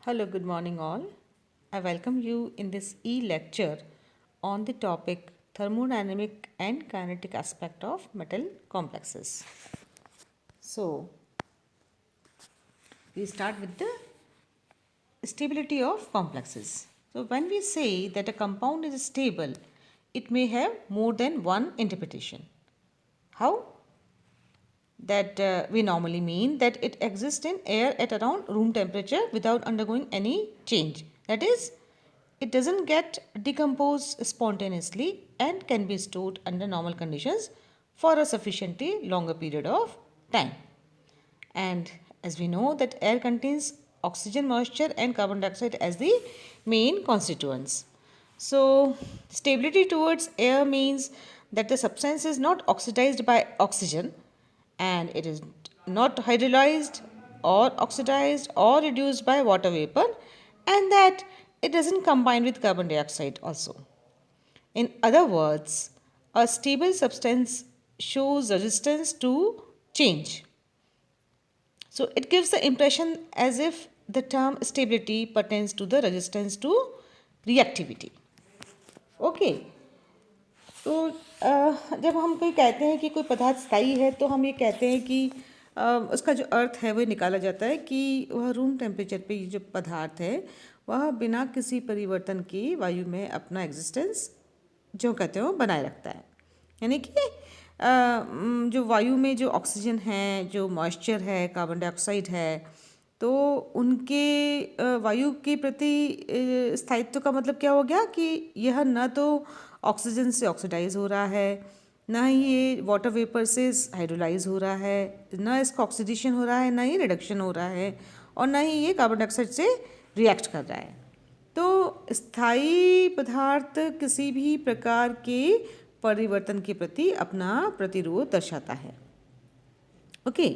Hello, good morning, all. I welcome you in this e lecture on the topic thermodynamic and kinetic aspect of metal complexes. So, we start with the stability of complexes. So, when we say that a compound is stable, it may have more than one interpretation. How? That we normally mean that it exists in air at around room temperature without undergoing any change. That is, it doesn't get decomposed spontaneously and can be stored under normal conditions for a sufficiently longer period of time. And as we know that air contains oxygen, moisture and carbon dioxide as the main constituents. So stability towards air means that the substance is not oxidized by oxygen and it is not hydrolyzed or oxidized or reduced by water vapor, and that it doesn't combine with carbon dioxide also. In other words, a stable substance shows resistance to change. So it gives the impression as if the term stability pertains to the resistance to reactivity. Okay तो जब हम कोई कहते हैं कि कोई पदार्थ स्थायी है तो हम ये कहते हैं कि उसका जो अर्थ है वो निकाला जाता है कि वह रूम टेम्परेचर पे ये जो पदार्थ है वह बिना किसी परिवर्तन की वायु में अपना एग्जिस्टेंस जो कहते हैं वो बनाए रखता है। यानी कि जो वायु में जो ऑक्सीजन है, जो मॉइस्चर है, कार्बन डाइऑक्साइड है, तो उनके वायु के प्रति स्थायित्व का मतलब क्या हो गया कि यह न तो ऑक्सीजन से ऑक्सीडाइज हो रहा है, ना ही ये वाटर वेपर से हाइड्रोलाइज हो रहा है, ना इसका ऑक्सीडेशन हो रहा है, ना ही रिडक्शन हो रहा है, और ना ही ये कार्बन डाइऑक्साइड से रिएक्ट कर रहा है। तो स्थायी पदार्थ किसी भी प्रकार के परिवर्तन के प्रति अपना प्रतिरोध दर्शाता है। ओके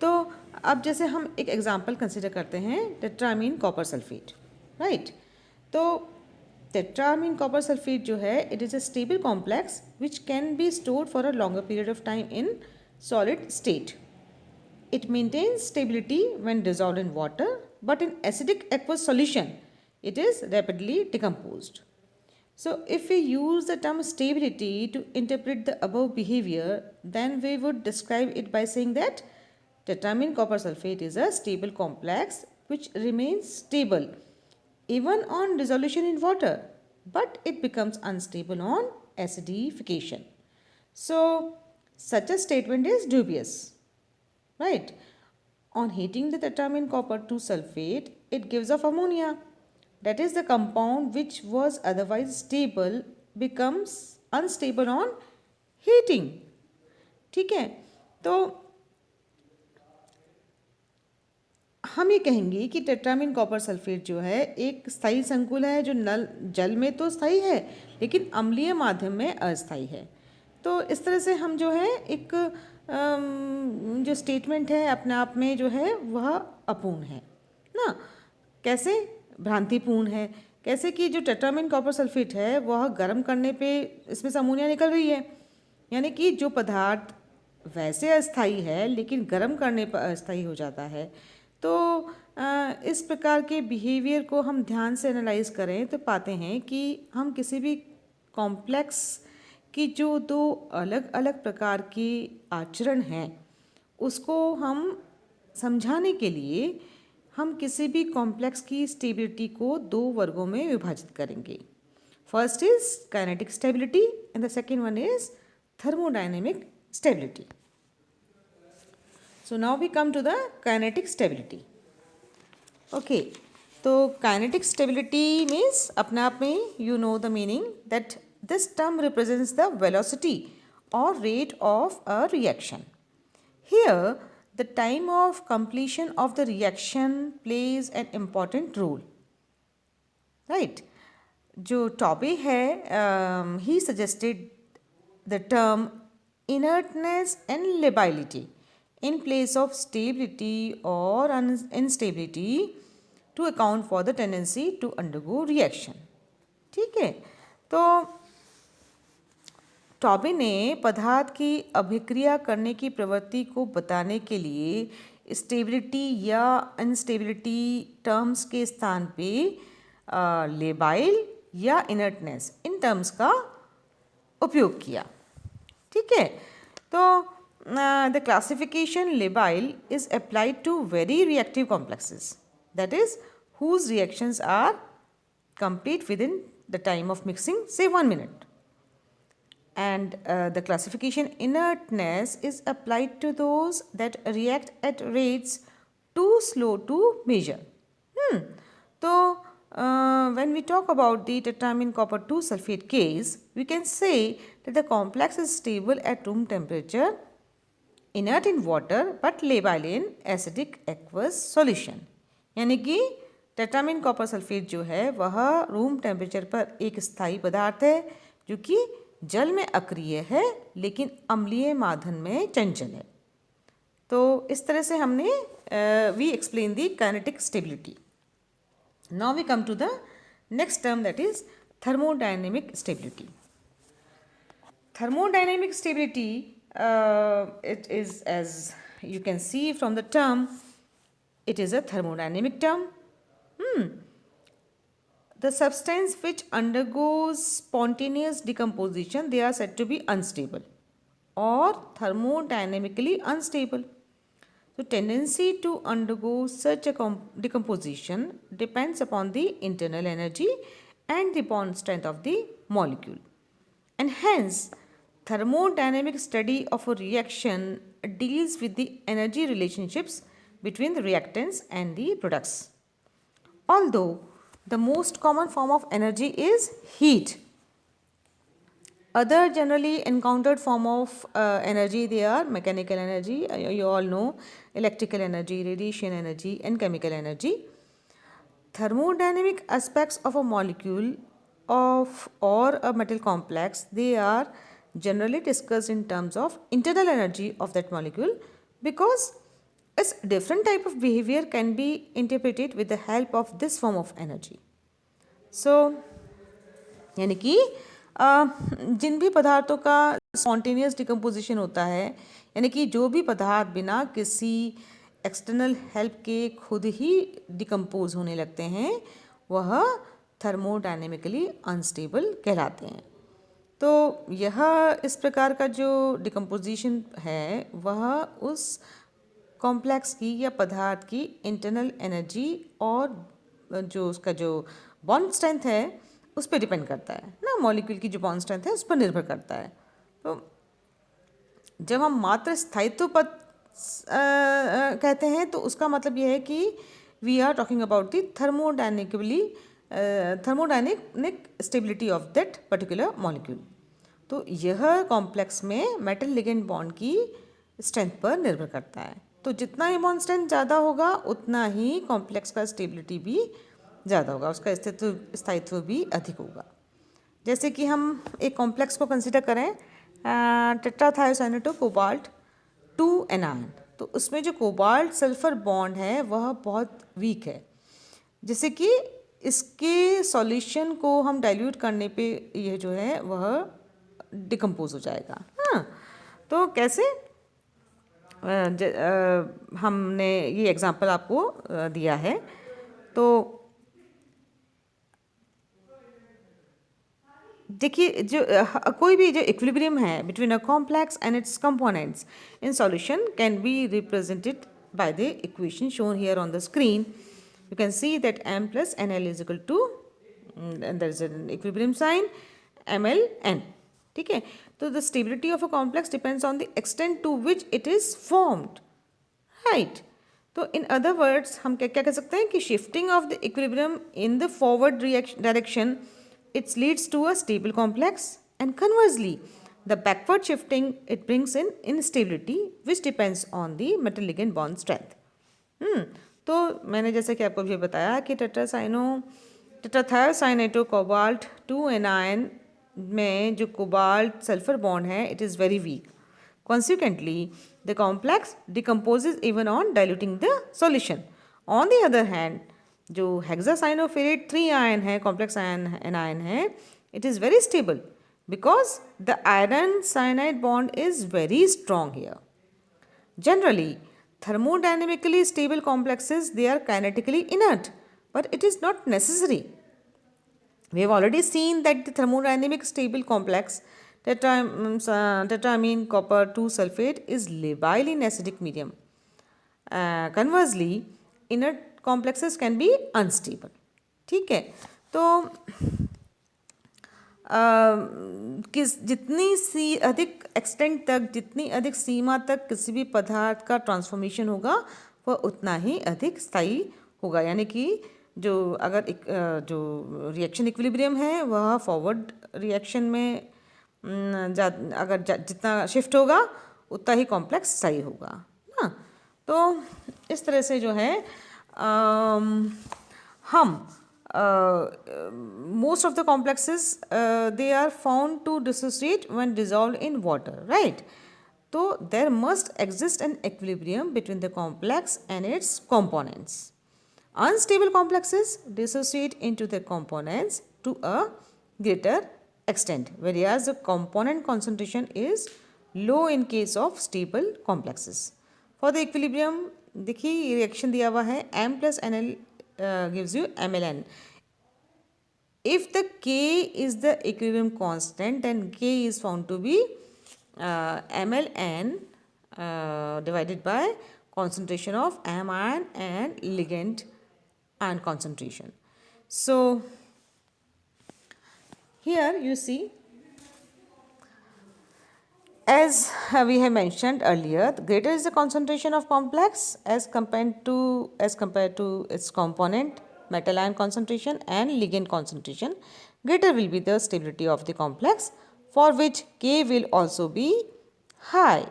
तो अब जैसे हम एक एग्जांपल कंसिडर करते हैं टेट्रामीन कॉपर सल्फेट, राइट। तो टेट्रामीन कॉपर सल्फेट जो है it is a stable complex which can be stored for a longer period of time in solid state. It maintains stability when dissolved in water, but in acidic aqueous solution, it is rapidly decomposed. So, if we use the term stability to interpret the above behavior, then we would describe it by saying that tetramine copper sulfate is a stable complex which remains stable even on dissolution in water, but it becomes unstable on acidification. So, such a statement is dubious. Right. On heating the tetramine copper to sulfate, it gives off ammonia. That is, the compound which was otherwise stable becomes unstable on heating. ठीक है, तो हम ये कहेंगे कि tetrammine copper sulphate जो है एक स्थायी संकुल है जो नल जल में तो स्थायी है लेकिन अम्लीय माध्यम में अस्थायी है। तो इस तरह से हम जो है एक जो स्टेटमेंट है अपने आप में जो है वह अपूर्ण है ना। कैसे? भ्रांतिपूर्ण है। कैसे कि जो टेट्रामीन कॉपर सल्फेट है वह गर्म करने पे इसमें से अमोनिया निकल रही है, यानी कि जो पदार्थ वैसे अस्थायी है लेकिन गर्म करने पर अस्थायी हो जाता है। तो इस प्रकार के बिहेवियर को हम ध्यान से एनालाइज करें तो पाते हैं कि हम किसी भी कॉम्प्लेक्स की जो दो अलग अलग प्रकार के आचरण हैं उसको हम समझाने के लिए हम किसी भी कॉम्प्लेक्स की स्टेबिलिटी को दो वर्गों में विभाजित करेंगे. First is kinetic stability and the second one is thermodynamic stability. So now we come to the kinetic stability. Okay, तो kinetic stability means अपने आप में you know the meaning that this term represents the velocity or rate of a reaction. Here, the time of completion of the reaction plays an important role. Right? जो टॉबे है he suggested the term inertness and lability in place of stability or instability to account for the tendency to undergo reaction. ठीक है, तो टॉबे ने पदार्थ की अभिक्रिया करने की प्रवृत्ति को बताने के लिए स्टेबिलिटी या अनस्टेबिलिटी टर्म्स के स्थान पे लेबाइल या इनर्टनेस इन टर्म्स का उपयोग किया। ठीक है, तो the classification labile is applied to very reactive complexes, that is whose reactions are complete within the time of mixing, say 1 minute. And the classification inertness is applied to those that react at rates too slow to measure. So when we talk about the tetramine copper 2 sulfate case, we can say that the complex is stable at room temperature, inert in water but labile in acidic aqueous solution. यानी कि tetrammine copper sulphate जो है वह room temperature पर एक स्थायी पदार्थ है जो कि जल में अक्रिय है लेकिन अम्लीय माध्यम में चंचल है। तो इस तरह से हमने वी एक्सप्लेन दी kinetic stability. Now we come to the next term, that is thermodynamic stability. Thermodynamic stability, it is, as you can see from the term, it is a thermodynamic term. The substance which undergoes spontaneous decomposition, they are said to be unstable or thermodynamically unstable. So tendency to undergo such a decomposition depends upon the internal energy and the bond strength of the molecule, and hence thermodynamic study of a reaction deals with the energy relationships between the reactants and the products. Although the most common form of energy is heat, other generally encountered form of energy, they are mechanical energy, you all know, electrical energy, radiation energy and chemical energy. Thermodynamic aspects of a molecule of or a metal complex, they are generally discussed in terms of internal energy of that molecule, because its different type of behavior can be interpreted with the help of this form of energy. So यानी कि जिन भी पदार्थों का spontaneous decomposition होता है, यानी कि जो भी पदार्थ बिना किसी एक्सटर्नल हेल्प के खुद ही डिकम्पोज होने लगते हैं, वह थर्मोडायनेमिकली अनस्टेबल कहलाते हैं। तो यह इस प्रकार का जो डिकम्पोजिशन है वह उस कॉम्प्लेक्स की या पदार्थ की इंटरनल एनर्जी और जो उसका जो बॉन्ड स्ट्रेंथ है उस पर डिपेंड करता है ना, मॉलिक्यूल की जो बॉन्ड स्ट्रेंथ है उस पर निर्भर करता है। तो जब हम मात्र स्थायित्व पर कहते हैं तो उसका मतलब यह है कि we are talking about the thermodynamic stability of that particular molecule. तो यह कॉम्प्लेक्स में मेटल लिगेंड बॉन्ड की स्ट्रेंथ पर निर्भर करता है। तो जितना ही बॉन्ड स्ट्रेंथ ज़्यादा होगा उतना ही कॉम्प्लेक्स का स्टेबिलिटी भी ज़्यादा होगा, उसका स्थायित्व भी अधिक होगा। जैसे कि हम एक कॉम्प्लेक्स को कंसिडर करें, टेट्राथायोसाइनेटो कोबाल्ट 2 एनायन, तो उसमें जो कोबाल्ट सल्फर बॉन्ड है वह बहुत वीक है। जैसे कि इसके सॉल्यूशन को हम डाइल्यूट करने पे यह जो है वह डिकम्पोज हो जाएगा। हाँ, तो कैसे हमने ये एग्जांपल आपको दिया है। तो देखिए जो कोई भी जो इक्विलिब्रियम है between a complex and it's components in solution can be represented by the equation shown here on the screen. You can see that m plus nl is equal to and there is an equilibrium sign mln. ठीक है, तो the stability of a complex depends on the extent to which it is formed, right? तो in other words हम क्या क्या कह सकते हैं कि shifting of the equilibrium in the forward direction it leads to a stable complex, and conversely the backward shifting it brings in instability which depends on the metal ligand bond strength. तो मैंने जैसे कि आपको भी बताया कि टेट्राथायोसाइनेटो cobalt 2 anion में जो कोबाल्ट सल्फर बॉन्ड है it is very weak. Consequently, the complex decomposes even on diluting the solution. On the other hand, जो हेक्सासाइनोफेरेट 3 आयन है, कॉम्प्लेक्स आयन है, it is very stable because the iron cyanide bond is very strong here. Generally, thermodynamically stable complexes, they are kinetically inert, but it is not necessary. We have already seen that the thermodynamic stable complex tetramine copper 2 sulfate is labile in acidic medium. Conversely, inert complexes can be unstable. ठीक है, तो जितनी सी अधिक extent तक, जितनी अधिक सीमा तक किसी भी पदार्थ का ट्रांसफॉर्मेशन होगा वह उतना ही अधिक स्थायी होगा। यानी कि जो अगर जो रिएक्शन इक्विलिब्रियम है वह फॉरवर्ड रिएक्शन में जितना शिफ्ट होगा उतना ही कॉम्प्लेक्स स्थायी होगा ना। तो इस तरह से जो है हम most of the complexes they are found to dissociate when dissolved in water, right? So there must exist an equilibrium between the complex and its components. Unstable complexes dissociate into their components to a greater extent, whereas the component concentration is low in case of stable complexes. For the equilibrium, देखिए reaction दिया हुआ है m plus nl gives you mln. If the k is the equilibrium constant, then k is found to be mln divided by concentration of m ion and ligand ion concentration. So here you see, as we have mentioned earlier, the greater is the concentration of complex as compared to its component metal ion concentration and ligand concentration, greater will be the stability of the complex, for which K will also be high.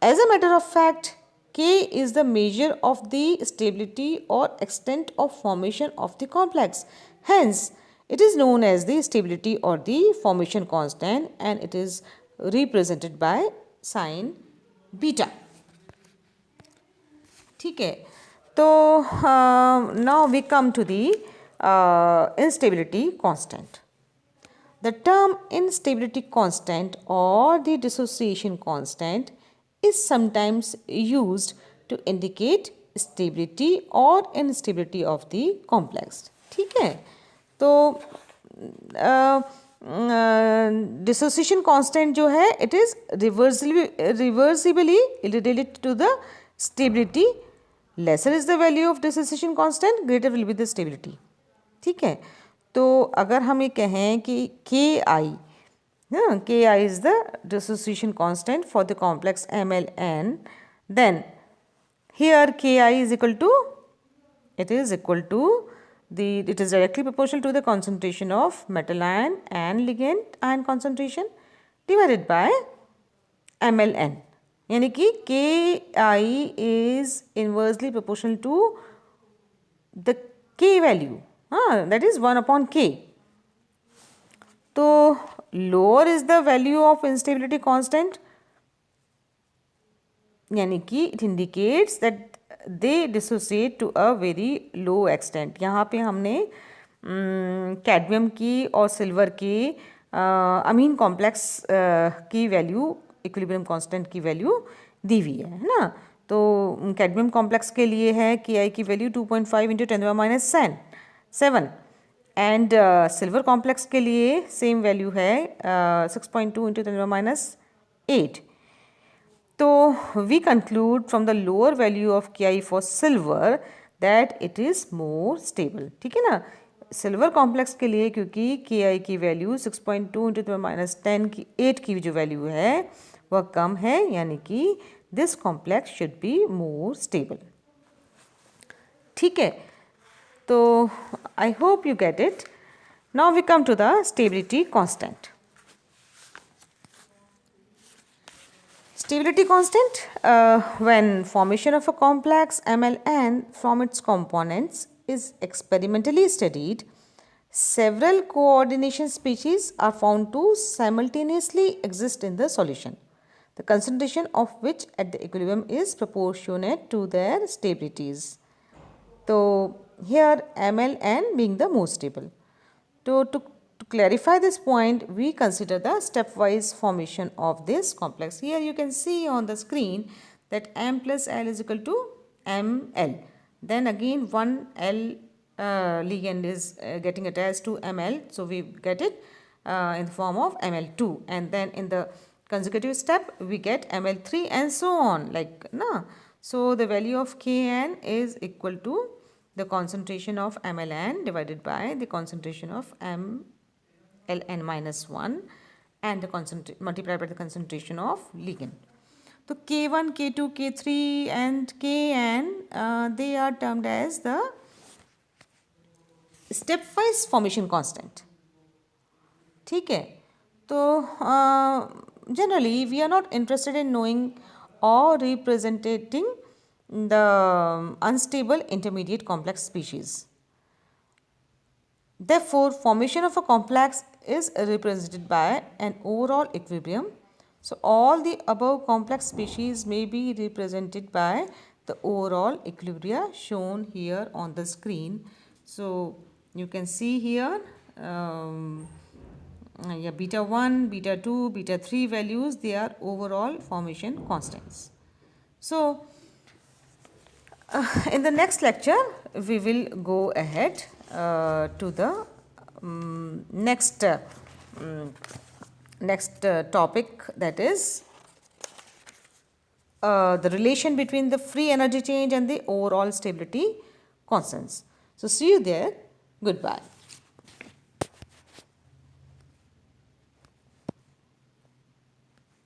As a matter of fact, K is the measure of the stability or extent of formation of the complex. Hence, it is known as the stability or the formation constant, and it is represented by sin beta. ठीक है, तो now we come to the instability constant. The term instability constant or the dissociation constant is sometimes used to indicate stability or instability of the complex. ठीक है, तो dissociation constant जो है it is reversibly related to the stability. Lesser is the value of dissociation constant, greater will be the stability. ठीक है, तो अगर हम ये कहें कि ki is the dissociation constant for the complex mln, then here ki is equal to, it is directly proportional to the concentration of metal ion and ligand ion concentration divided by mln. यानी कि ki is inversely proportional to the k value, that is 1 upon k. तो lower is the value of instability constant, यानी कि it indicates that they dissociate to a very low extent. यहाँ पे हमने cadmium की और सिल्वर की amine complex की वैल्यू, इक्विलिब्रियम कांस्टेंट की वैल्यू दी हुई है ना। तो कैडमियम कॉम्प्लेक्स के लिए है कि आई की value 2.5 into 10⁻⁷ and silver complex के लिए सेम वैल्यू है 6.2 इंटू 10⁻⁸. तो we conclude from the lower value of Ki for silver that it is more stable. ठीक है ना, सिल्वर कॉम्प्लेक्स के लिए क्योंकि Ki की वैल्यू 6.2 इंटू 10⁻⁸ की जो वैल्यू है वह कम है, यानी कि this complex should be more stable. ठीक है, तो I hope you get it. Now we come to the stability constant. Stability constant, when formation of a complex mln from its components is experimentally studied, several coordination species are found to simultaneously exist in the solution, the concentration of which at the equilibrium is proportionate to their stabilities. So here mln being the most stable. To clarify this point, we consider the stepwise formation of this complex. Here you can see on the screen that M plus L is equal to ML. Then again one L ligand is getting attached to ML, so we get it in the form of ML2, and then in the consecutive step we get ML3 and so on, like na. So the value of Kn is equal to the concentration of MLN divided by the concentration of MLN minus 1 and the multiplied by the concentration of ligand. So K1, K2, K3 and Kn, they are termed as the stepwise formation constant. ठीक है, तो generally we are not interested in knowing or representing the unstable intermediate complex species. Therefore, formation of a complex is represented by an overall equilibrium. So, all the above complex species may be represented by the overall equilibria shown here on the screen. So, you can see here yeah, beta 1, beta 2, beta 3 values, they are overall formation constants. So, in the next lecture, we will go ahead to the next topic, that is the relation between the free energy change and the overall stability constants. So, see you there. Goodbye.